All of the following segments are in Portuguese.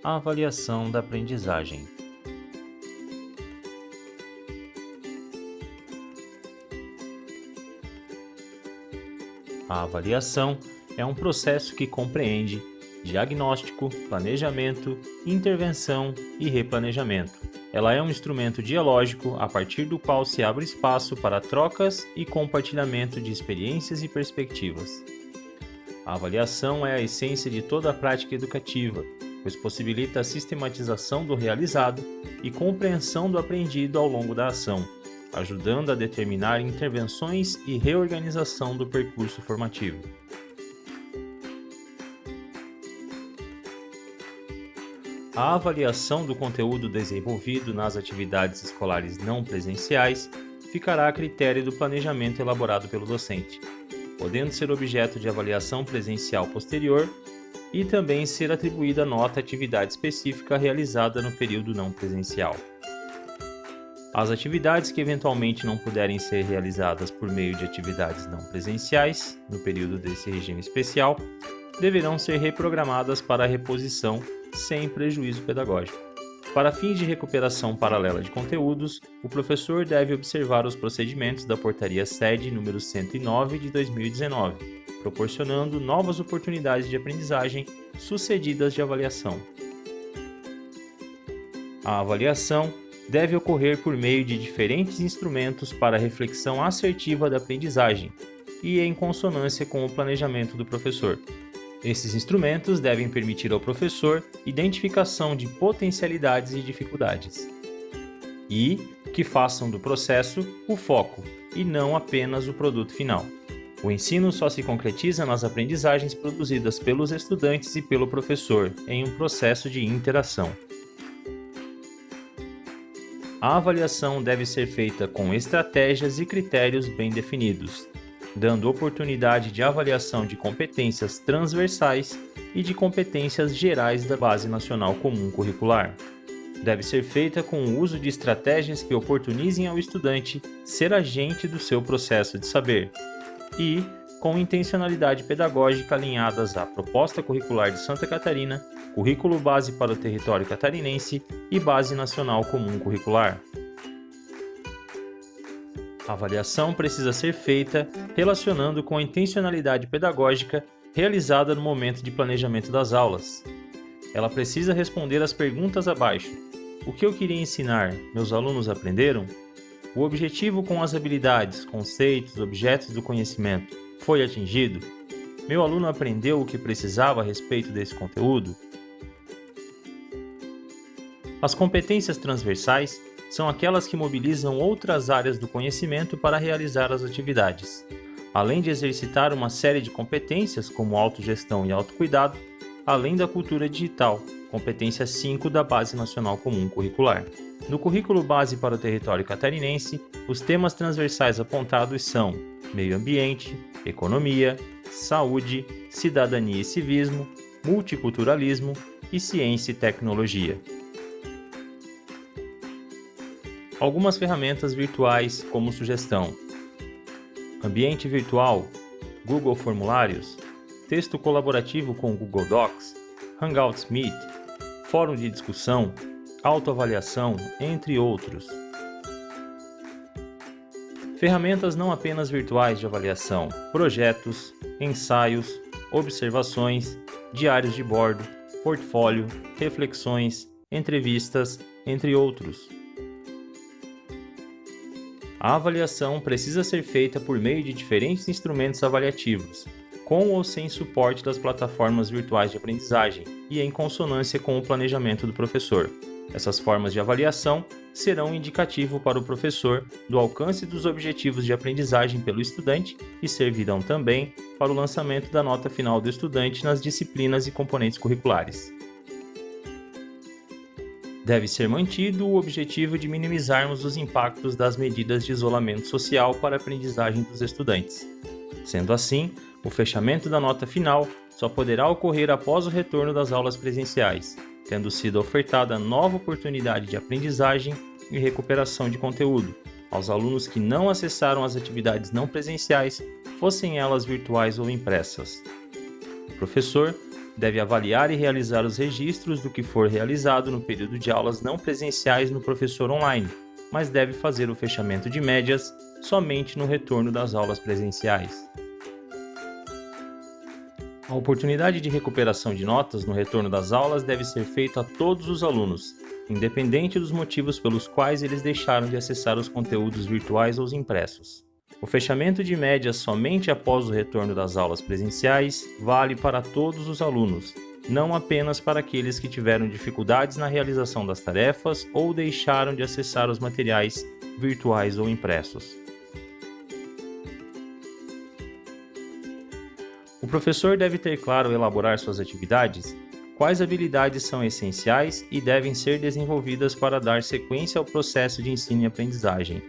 A avaliação da aprendizagem. A avaliação é um processo que compreende diagnóstico, planejamento, intervenção e replanejamento. Ela é um instrumento dialógico a partir do qual se abre espaço para trocas e compartilhamento de experiências e perspectivas. A avaliação é a essência de toda a prática educativa, pois possibilita a sistematização do realizado e compreensão do aprendido ao longo da ação, ajudando a determinar intervenções e reorganização do percurso formativo. A avaliação do conteúdo desenvolvido nas atividades escolares não presenciais ficará a critério do planejamento elaborado pelo docente, podendo ser objeto de avaliação presencial posterior e também ser atribuída nota à atividade específica realizada no período não presencial. As atividades que eventualmente não puderem ser realizadas por meio de atividades não presenciais, no período desse regime especial, deverão ser reprogramadas para a reposição sem prejuízo pedagógico. Para fins de recuperação paralela de conteúdos, o professor deve observar os procedimentos da Portaria SED número 109 de 2019, proporcionando novas oportunidades de aprendizagem sucedidas de avaliação. A avaliação deve ocorrer por meio de diferentes instrumentos para a reflexão assertiva da aprendizagem e em consonância com o planejamento do professor. Esses instrumentos devem permitir ao professor identificação de potencialidades e dificuldades e que façam do processo o foco e não apenas o produto final. O ensino só se concretiza nas aprendizagens produzidas pelos estudantes e pelo professor em um processo de interação. A avaliação deve ser feita com estratégias e critérios bem definidos, dando oportunidade de avaliação de competências transversais e de competências gerais da Base Nacional Comum Curricular. Deve ser feita com o uso de estratégias que oportunizem ao estudante ser agente do seu processo de saber e com intencionalidade pedagógica alinhadas à Proposta Curricular de Santa Catarina, Currículo Base para o Território Catarinense e Base Nacional Comum Curricular. A avaliação precisa ser feita relacionando com a intencionalidade pedagógica realizada no momento de planejamento das aulas. Ela precisa responder às perguntas abaixo. O que eu queria ensinar? Meus alunos aprenderam? O objetivo com as habilidades, conceitos, objetos do conhecimento foi atingido? Meu aluno aprendeu o que precisava a respeito desse conteúdo? As competências transversais são aquelas que mobilizam outras áreas do conhecimento para realizar as atividades. Além de exercitar uma série de competências como autogestão e autocuidado, além da cultura digital, competência 5 da Base Nacional Comum Curricular. No Currículo Base para o Território Catarinense, os temas transversais apontados são meio ambiente, economia, saúde, cidadania e civismo, multiculturalismo e ciência e tecnologia. Algumas ferramentas virtuais como sugestão: ambiente virtual, Google Formulários, texto colaborativo com Google Docs, Hangouts Meet, fórum de discussão, autoavaliação, entre outros. Ferramentas não apenas virtuais de avaliação, projetos, ensaios, observações, diários de bordo, portfólio, reflexões, entrevistas, entre outros. A avaliação precisa ser feita por meio de diferentes instrumentos avaliativos, com ou sem suporte das plataformas virtuais de aprendizagem e em consonância com o planejamento do professor. Essas formas de avaliação serão um indicativo para o professor do alcance dos objetivos de aprendizagem pelo estudante e servirão também para o lançamento da nota final do estudante nas disciplinas e componentes curriculares. Deve ser mantido o objetivo de minimizarmos os impactos das medidas de isolamento social para a aprendizagem dos estudantes. Sendo assim, o fechamento da nota final só poderá ocorrer após o retorno das aulas presenciais, tendo sido ofertada nova oportunidade de aprendizagem e recuperação de conteúdo aos alunos que não acessaram as atividades não presenciais, fossem elas virtuais ou impressas. O professor deve avaliar e realizar os registros do que for realizado no período de aulas não presenciais no professor online, mas deve fazer o fechamento de médias somente no retorno das aulas presenciais. A oportunidade de recuperação de notas no retorno das aulas deve ser feita a todos os alunos, independente dos motivos pelos quais eles deixaram de acessar os conteúdos virtuais ou impressos. O fechamento de médias somente após o retorno das aulas presenciais vale para todos os alunos, não apenas para aqueles que tiveram dificuldades na realização das tarefas ou deixaram de acessar os materiais virtuais ou impressos. O professor deve ter claro ao elaborar suas atividades quais habilidades são essenciais e devem ser desenvolvidas para dar sequência ao processo de ensino e aprendizagem.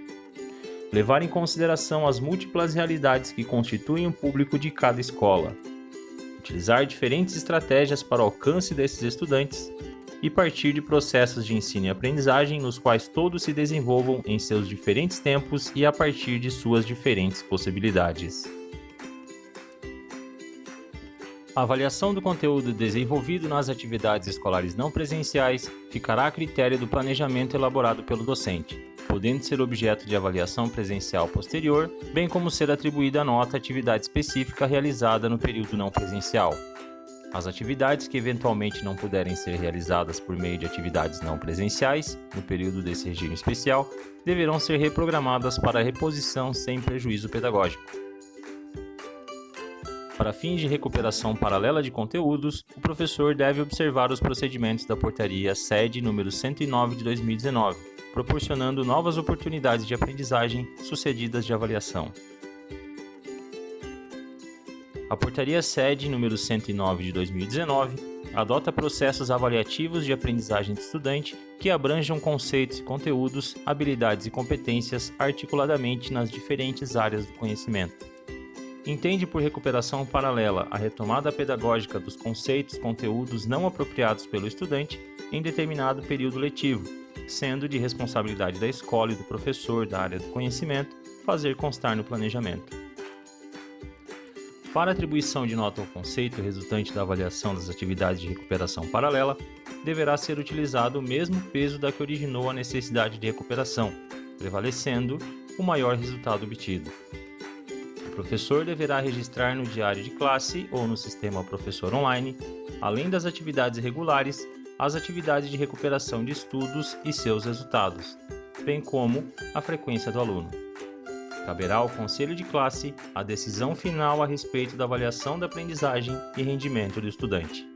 Levar em consideração as múltiplas realidades que constituem o público de cada escola. Utilizar diferentes estratégias para o alcance desses estudantes e partir de processos de ensino e aprendizagem nos quais todos se desenvolvam em seus diferentes tempos e a partir de suas diferentes possibilidades. A avaliação do conteúdo desenvolvido nas atividades escolares não presenciais ficará a critério do planejamento elaborado pelo docente, podendo ser objeto de avaliação presencial posterior, bem como ser atribuída nota à atividade específica realizada no período não presencial. As atividades que eventualmente não puderem ser realizadas por meio de atividades não presenciais, no período desse regime especial, deverão ser reprogramadas para reposição sem prejuízo pedagógico. Para fins de recuperação paralela de conteúdos, o professor deve observar os procedimentos da Portaria SED número 109 de 2019, proporcionando novas oportunidades de aprendizagem sucedidas de avaliação. A Portaria SED número 109 de 2019 adota processos avaliativos de aprendizagem do estudante que abranjam conceitos e conteúdos, habilidades e competências articuladamente nas diferentes áreas do conhecimento. Entende por recuperação paralela a retomada pedagógica dos conceitos e conteúdos não apropriados pelo estudante em determinado período letivo, sendo de responsabilidade da escola e do professor da área do conhecimento fazer constar no planejamento. Para atribuição de nota ao conceito resultante da avaliação das atividades de recuperação paralela, deverá ser utilizado o mesmo peso da que originou a necessidade de recuperação, prevalecendo o maior resultado obtido. O professor deverá registrar no diário de classe ou no sistema Professor Online, além das atividades regulares, as atividades de recuperação de estudos e seus resultados, bem como a frequência do aluno. Caberá ao conselho de classe a decisão final a respeito da avaliação da aprendizagem e rendimento do estudante.